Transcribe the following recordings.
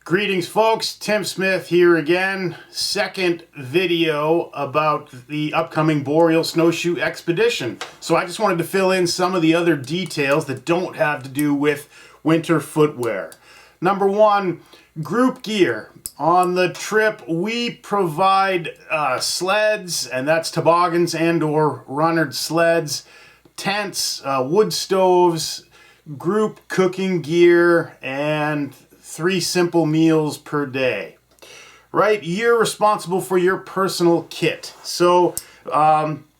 Greetings folks, Tim Smith here again. Second video about the upcoming Boreal Snowshoe Expedition. So I just wanted to fill in some of the other details that don't have to do with winter footwear. Number one, group gear. On the trip we provide sleds, and that's toboggans and or runnered sleds, tents, wood stoves, group cooking gear, and 3 simple meals per day. Right? You're responsible for your personal kit. So,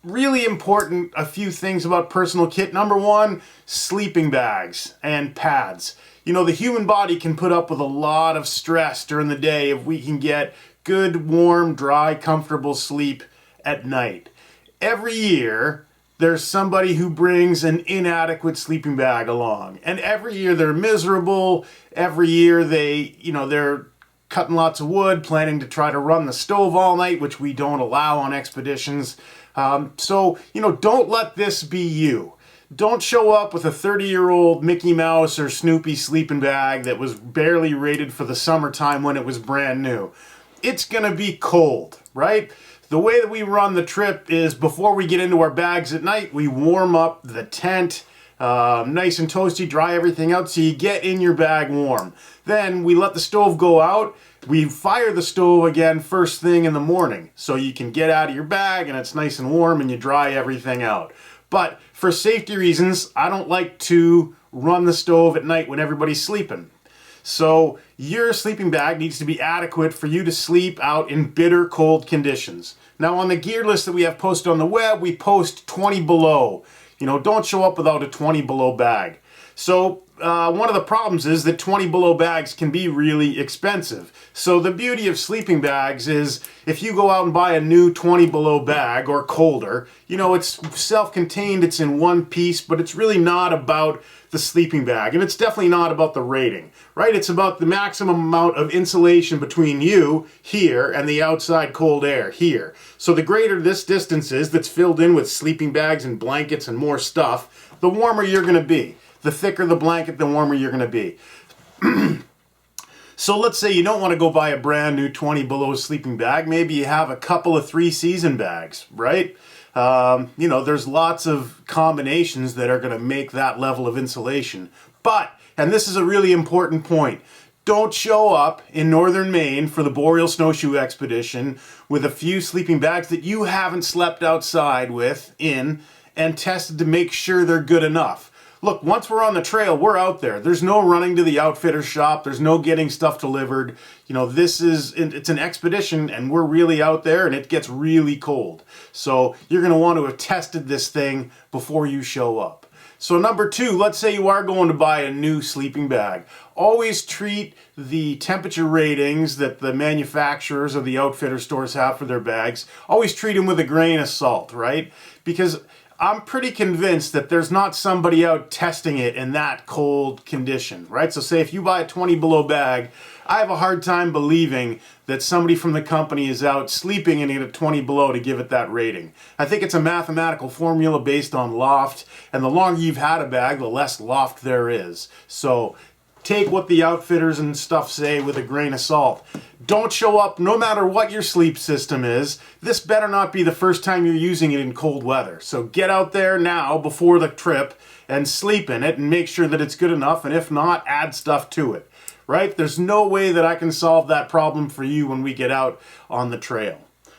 really important, a few things about personal kit. Number one, sleeping bags and pads. You know, the human body can put up with a lot of stress during the day if we can get good, warm, dry, comfortable sleep at night. Every year, there's somebody who brings an inadequate sleeping bag along. And every year they're miserable. Every year they're cutting lots of wood, planning to try to run the stove all night, which we don't allow on expeditions. So, don't let this be you. Don't show up with a 30-year-old Mickey Mouse or Snoopy sleeping bag that was barely rated for the summertime when it was brand new. It's gonna be cold, right? The way that we run the trip is before we get into our bags at night, we warm up the tent, nice and toasty, dry everything out so you get in your bag warm. Then we let the stove go out. We fire the stove again first thing in the morning so you can get out of your bag and it's nice and warm and you dry everything out. But for safety reasons, I don't like to run the stove at night when everybody's sleeping. So your sleeping bag needs to be adequate for you to sleep out in bitter cold conditions. Now on the gear list that we have posted on the web, we post 20 below. Don't show up without a 20 below bag. So one of the problems is that 20 below bags can be really expensive. So the beauty of sleeping bags is if you go out and buy a new 20 below bag or colder, it's self-contained, it's in one piece, but it's really not about the sleeping bag. And it's definitely not about the rating, right? It's about the maximum amount of insulation between you here and the outside cold air here. So the greater this distance is that's filled in with sleeping bags and blankets and more stuff, the warmer you're going to be. The thicker the blanket, the warmer you're going to be. So let's say you don't want to go buy a brand new 20 below sleeping bag. Maybe you have a couple of 3-season bags, right? There's lots of combinations that are going to make that level of insulation. But, and this is a really important point, don't show up in northern Maine for the Boreal Snowshoe Expedition with a few sleeping bags that you haven't slept outside with and tested to make sure they're good enough. Look, once we're on the trail, we're out there. There's no running to the outfitter shop. There's no getting stuff delivered. It's an expedition and we're really out there and it gets really cold. So you're going to want to have tested this thing before you show up. So number two, let's say you are going to buy a new sleeping bag. Always treat the temperature ratings that the manufacturers or the outfitter stores have for their bags. Always treat them with a grain of salt, right? Because I'm pretty convinced that there's not somebody out testing it in that cold condition, right? So say if you buy a 20 below bag, I have a hard time believing that somebody from the company is out sleeping in it at 20 below to give it that rating. I think it's a mathematical formula based on loft, and the longer you've had a bag, the less loft there is. So take what the outfitters and stuff say with a grain of salt. Don't show up no matter what your sleep system is. This better not be the first time you're using it in cold weather. So get out there now before the trip and sleep in it and make sure that it's good enough, and if not, add stuff to it. Right? There's no way that I can solve that problem for you when we get out on the trail.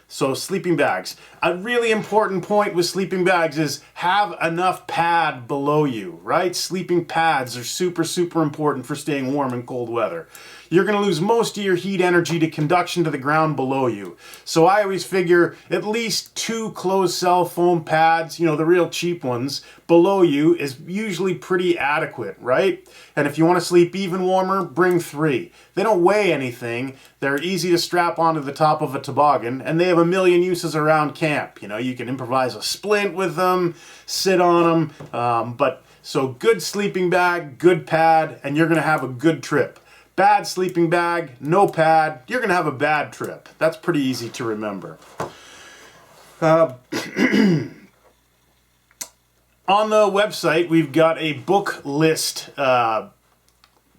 So sleeping bags. A really important point with sleeping bags is have enough pad below you, right? Sleeping pads are super, super important for staying warm in cold weather. You're going to lose most of your heat energy to conduction to the ground below you. So I always figure at least 2 closed cell foam pads, the real cheap ones, below you is usually pretty adequate, right? And if you want to sleep even warmer, bring 3. They don't weigh anything. They're easy to strap onto the top of a toboggan, and they have a million uses around camp. You can improvise a splint with them, sit on them, so good sleeping bag, good pad, and you're going to have a good trip. Bad sleeping bag, no pad, you're going to have a bad trip. That's pretty easy to remember. On the website, we've got a book list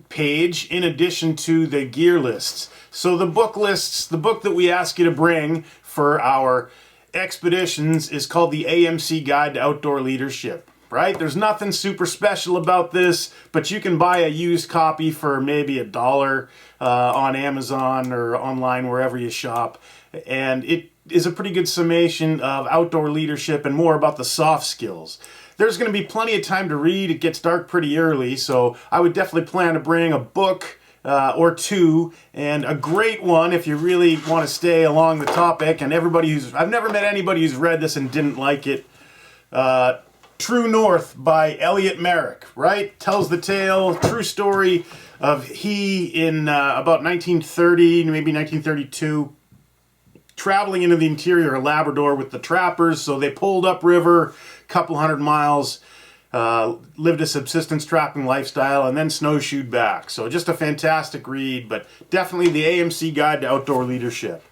page in addition to the gear lists. So the book lists, the book that we ask you to bring for our expeditions is called the AMC Guide to Outdoor Leadership, right? There's nothing super special about this, but you can buy a used copy for maybe $1 on Amazon or online, wherever you shop. And it is a pretty good summation of outdoor leadership and more about the soft skills. There's going to be plenty of time to read. It gets dark pretty early, so I would definitely plan to bring a book or two, and a great one if you really want to stay along the topic. And I've never met anybody who's read this and didn't like it. True North by Elliot Merrick, right? Tells the tale, true story of he in about 1930, maybe 1932, traveling into the interior of Labrador with the trappers. So they pulled upriver, couple hundred miles, lived a subsistence trapping lifestyle, and then snowshoed back. So just a fantastic read, but definitely the AMC Guide to Outdoor Leadership.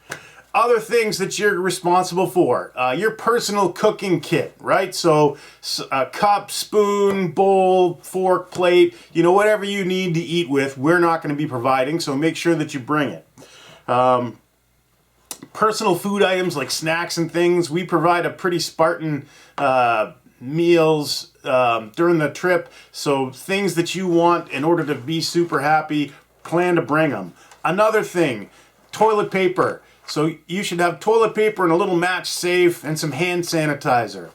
Other things that you're responsible for, your personal cooking kit, right? So a cup, spoon, bowl, fork, plate, whatever you need to eat with, we're not going to be providing, so make sure that you bring it. Personal food items like snacks and things, we provide a pretty Spartan meals during the trip, so things that you want in order to be super happy, plan to bring them. Another thing, toilet paper. So you should have toilet paper and a little match safe and some hand sanitizer,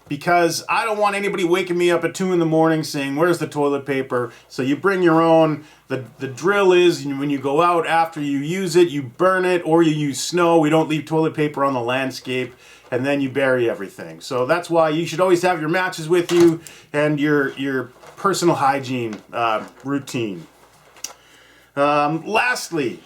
because I don't want anybody waking me up at 2 in the morning saying, where's the toilet paper? So you bring your own. The drill is when you go out after you use it, you burn it, or you use snow. We don't leave toilet paper on the landscape, and then you bury everything. So that's why you should always have your matches with you and your personal hygiene routine. Lastly,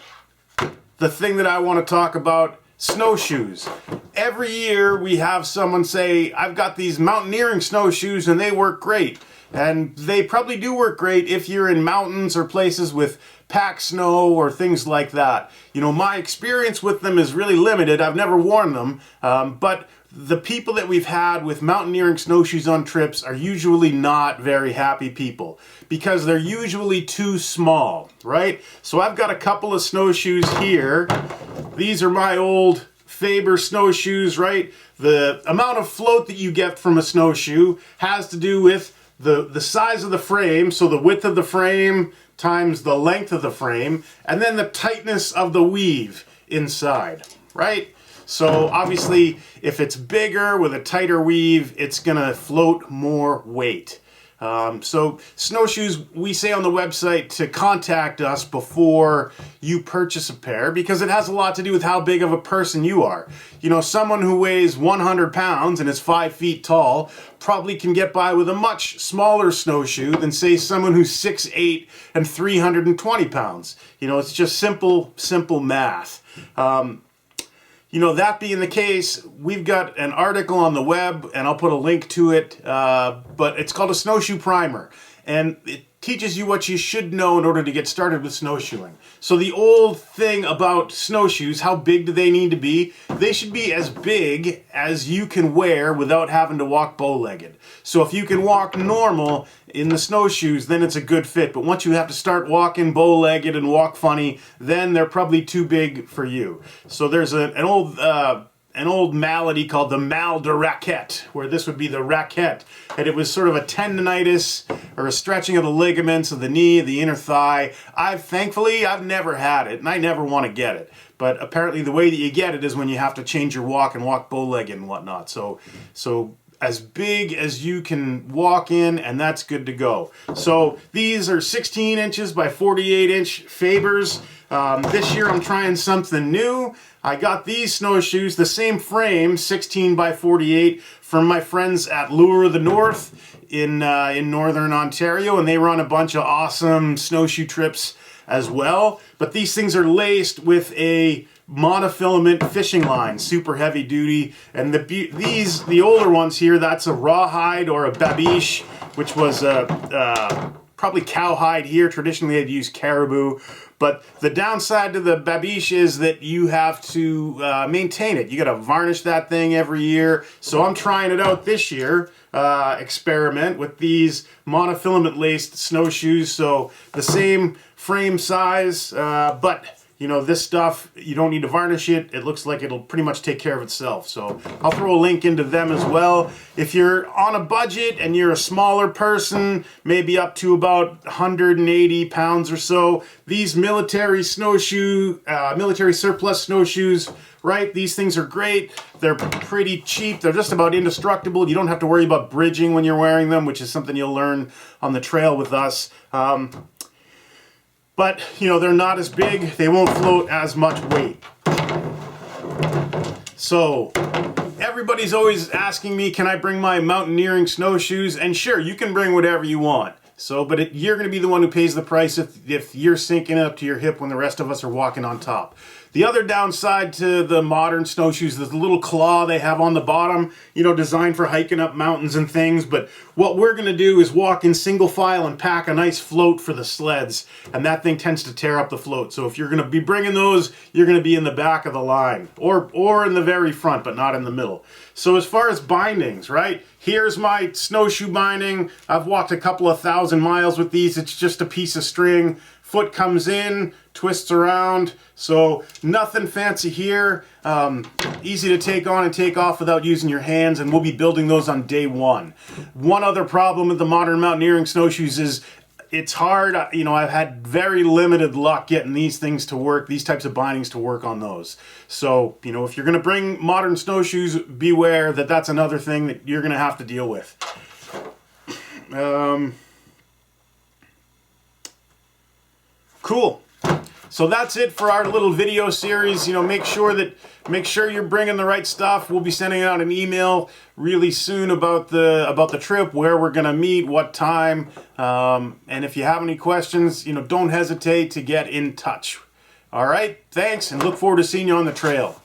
the thing that I want to talk about, snowshoes. Every year we have someone say, I've got these mountaineering snowshoes and they work great. And they probably do work great if you're in mountains or places with packed snow or things like that. My experience with them is really limited. I've never worn them, but the people that we've had with mountaineering snowshoes on trips are usually not very happy people, because they're usually too small, right? So I've got a couple of snowshoes here. These are my old Faber snowshoes, right? The amount of float that you get from a snowshoe has to do with the size of the frame, so the width of the frame times the length of the frame, and then the tightness of the weave inside, right? So obviously, if it's bigger with a tighter weave, it's gonna float more weight. So snowshoes, we say on the website to contact us before you purchase a pair, because it has a lot to do with how big of a person you are. Someone who weighs 100 pounds and is 5 feet tall probably can get by with a much smaller snowshoe than, say, someone who's 6'8" and 320 pounds. It's just simple math. That being the case, we've got an article on the web, and I'll put a link to it, but it's called a snowshoe primer, and it teaches you what you should know in order to get started with snowshoeing. So the old thing about snowshoes, how big do they need to be? They should be as big as you can wear without having to walk bow-legged. So if you can walk normal in the snowshoes, then it's a good fit. But once you have to start walking bow-legged and walk funny, then they're probably too big for you. So there's an old malady called the mal de raquette, where this would be the raquette, and it was sort of a tendonitis or a stretching of the ligaments of the knee, the inner thigh. Thankfully, I've never had it, and I never want to get it. But apparently the way that you get it is when you have to change your walk and walk bow-legged and whatnot. So as big as you can walk in, and that's good to go. So these are 16 inches by 48 inch Fabers. This year I'm trying something new. I got these snowshoes, the same frame, 16 by 48, from my friends at Lure of the North in Northern Ontario, and they run a bunch of awesome snowshoe trips as well. But these things are laced with a monofilament fishing line, super heavy duty, and the older ones here, that's a rawhide or a babiche, which was probably cowhide here. Traditionally I'd use caribou. But the downside to the babiche is that you have to maintain it. You got to varnish that thing every year. So I'm trying it out this year, experiment with these monofilament laced snowshoes. So the same frame size, but you know, this stuff, you don't need to varnish it. It looks like it'll pretty much take care of itself. So I'll throw a link into them as well. If you're on a budget and you're a smaller person, maybe up to about 180 pounds or so, these military surplus snowshoes, right? These things are great. They're pretty cheap. They're just about indestructible. You don't have to worry about bridging when you're wearing them, which is something you'll learn on the trail with us. But, you know, they're not as big. They won't float as much weight. So, everybody's always asking me, can I bring my mountaineering snowshoes? And sure, you can bring whatever you want. So, but you're going to be the one who pays the price if you're sinking up to your hip when the rest of us are walking on top. The other downside to the modern snowshoes is the little claw they have on the bottom, you know, designed for hiking up mountains and things. But what we're going to do is walk in single file and pack a nice float for the sleds. And that thing tends to tear up the float. So if you're going to be bringing those, you're going to be in the back of the line or in the very front, but not in the middle. So as far as bindings, right? Here's my snowshoe binding. I've walked a couple of 1,000 miles with these. It's just a piece of string. Foot comes in, twists around, so nothing fancy here. Easy to take on and take off without using your hands, and we'll be building those on day one. One other problem with the modern mountaineering snowshoes is it's hard. You know, I've had very limited luck getting these things to work, these types of bindings to work on those. So, you know, if you're going to bring modern snowshoes, beware that that's another thing that you're going to have to deal with. Cool. So that's it for our little video series. You know, make sure you're bringing the right stuff. We'll be sending out an email really soon about the trip, where we're gonna meet, what time, and if you have any questions, you know, don't hesitate to get in touch. All right, thanks, and look forward to seeing you on the trail.